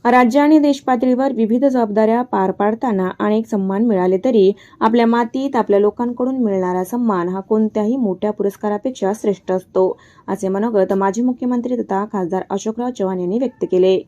राज्य आणि देशपातळीवर विविध जबाबदाऱ्या पार पाडताना अनेक सन्मान मिळाले तरी आपल्या मातीत आपल्या लोकांकडून मिळणारा सन्मान हा कोणत्याही मोठ्या पुरस्कारापेक्षा श्रेष्ठ असतो, असे मनोगत माजी मुख्यमंत्री तथा खासदार अशोकराव चव्हाण यांनी व्यक्त केले.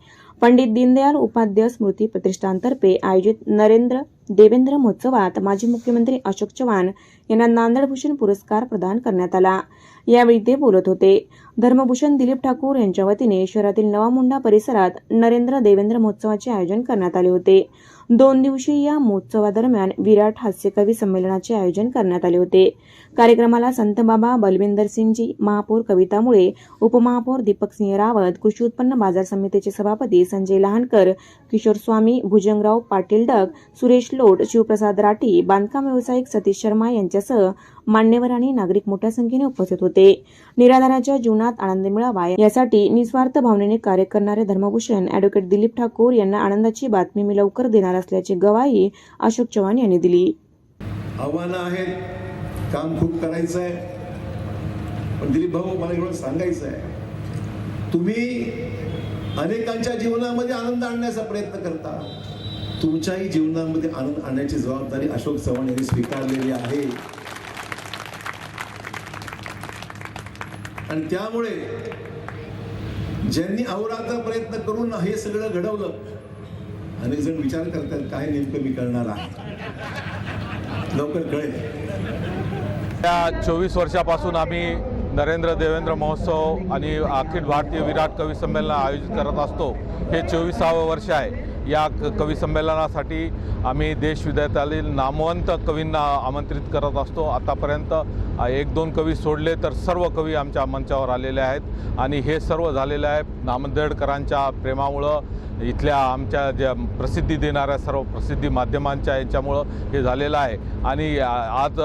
पंडित दीनदयाल उपाध्याय स्मृती प्रतिष्ठानतर्फे आयोजित नरेंद्र देवेंद्र महोत्सवात माजी मुख्यमंत्री अशोक चव्हाण यांना नांदेडभूषण पुरस्कार प्रदान करण्यात आला. यावेळी ते बोलत होते. धर्मभूषण दिलीप ठाकूर यांच्या वतीने शहरातील नवा मुंडा परिसरात नरेंद्र देवेंद्र महोत्सवाचे आयोजन करण्यात आले होते. 2 दिवसीय या महोत्सवादरम्यान विराट हास्यकवी संमेलनाचे आयोजन करण्यात आले होते. कार्यक्रमाला संतबाबा बलविंदर सिंगजी, महापौर कविता मुळे, उपमहापौर दीपक सिंह रावत, कृषी उत्पन्न बाजार समितीचे सभापती संजय लहानकर, किशोर स्वामी, भुजंगराव पाटील डग, सुरेश लोट, शिवप्रसाद राठी, बांधकाम व्यावसायिक सतीश शर्मा यांच्यासह मान्यवर आणि नागरिक मोठ्या संख्येने उपस्थित होते. निराधाराच्या जीवनात आनंद मिळावा यासाठी निस्वार्थ भावनेने कार्य करणारे धर्मभूषण ॲडव्होकेट दिलीप ठाकूर यांना आनंदाची बातमी मी लवकर देणार असल्याची ग्वाही अशोक चव्हाण यांनी दिली. आव्हानं आहेत, काम खूप करायचं आहे, पण दिलीप भाऊ मला एवढं सांगायचं आहे, तुम्ही अनेकांच्या जीवनामध्ये आनंद आणण्याचा प्रयत्न करता. तुमच्याही जीवनामध्ये आनंद आणण्याची जबाबदारी अशोक चव्हाण यांनी स्वीकारलेली आहे. आणि त्यामुळे ज्यांनी अहोरात्र प्रयत्न करून हे सगळं घडवलं, अनेक जण विचार करतात काय नेमकं मी करणार आहे, लवकर कळेल. या 24 वर्षापासून आम्ही नरेंद्र देवेंद्र महोत्सव आणि अखिल भारतीय विराट कवी संमेलन आयोजित करत असतो. हे 24वे वर्ष आहे. या कवी संमेलनासाठी आम्ही देश विदेशातील नामवंत कवींना आमंत्रित करत असतो. आतापर्यंत 1-2 कवी सोडले तर सर्व कवी आमच्या मंचावर आलेले आहेत आणि हे सर्व झालेलं आहे नामदेडकरांच्या प्रेमामुळं, इथल्या आमच्या ज्या प्रसिद्धी देणाऱ्या सर्व प्रसिद्धी माध्यमांच्या याच्यामुळं हे झालेलं आहे. आणि आज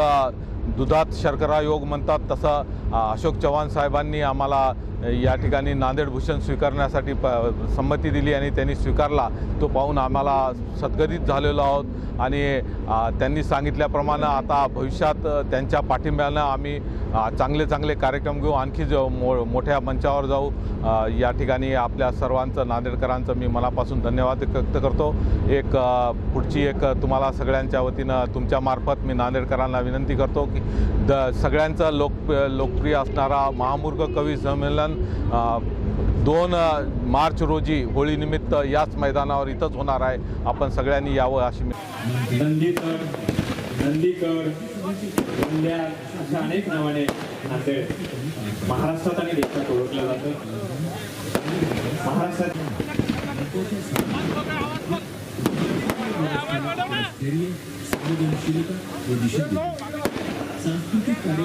दुधात शर्करा योग म्हणतात तसं अशोक चव्हाण साहेबांनी आम्हाला या ठिकाणी नांदेडभूषण स्वीकारण्यासाठी संमती दिली आणि त्यांनी स्वीकारला. तो पाहून आम्हाला सद्गदित झालेलो आहोत आणि त्यांनी सांगितल्याप्रमाणे आता भविष्यात त्यांच्या पाठिंब्यानं आम्ही चांगले चांगले कार्यक्रम घेऊ, आणखी मोठ्या मंचावर जाऊ. या ठिकाणी आपल्या सर्वांचं, नांदेडकरांचं मी मनापासून धन्यवाद व्यक्त करतो. पुढची तुम्हाला सगळ्यांच्या वतीनं तुमच्यामार्फत मी नांदेडकरांना विनंती करतो की सगळ्यांचं लोकप्रिय असणारा महामूर्ख कवी संमेलन 2 मार्च रोजी होळीनिमित्त याच मैदानावर इथंच होणार आहे. आपण सगळ्यांनी यावं अशी नंदीकड, गोंद्या अशा अनेक नावाने नांदेड महाराष्ट्रात आणि देशात ओळखलं जातं. महाराष्ट्रात सांस्कृतिक कार्य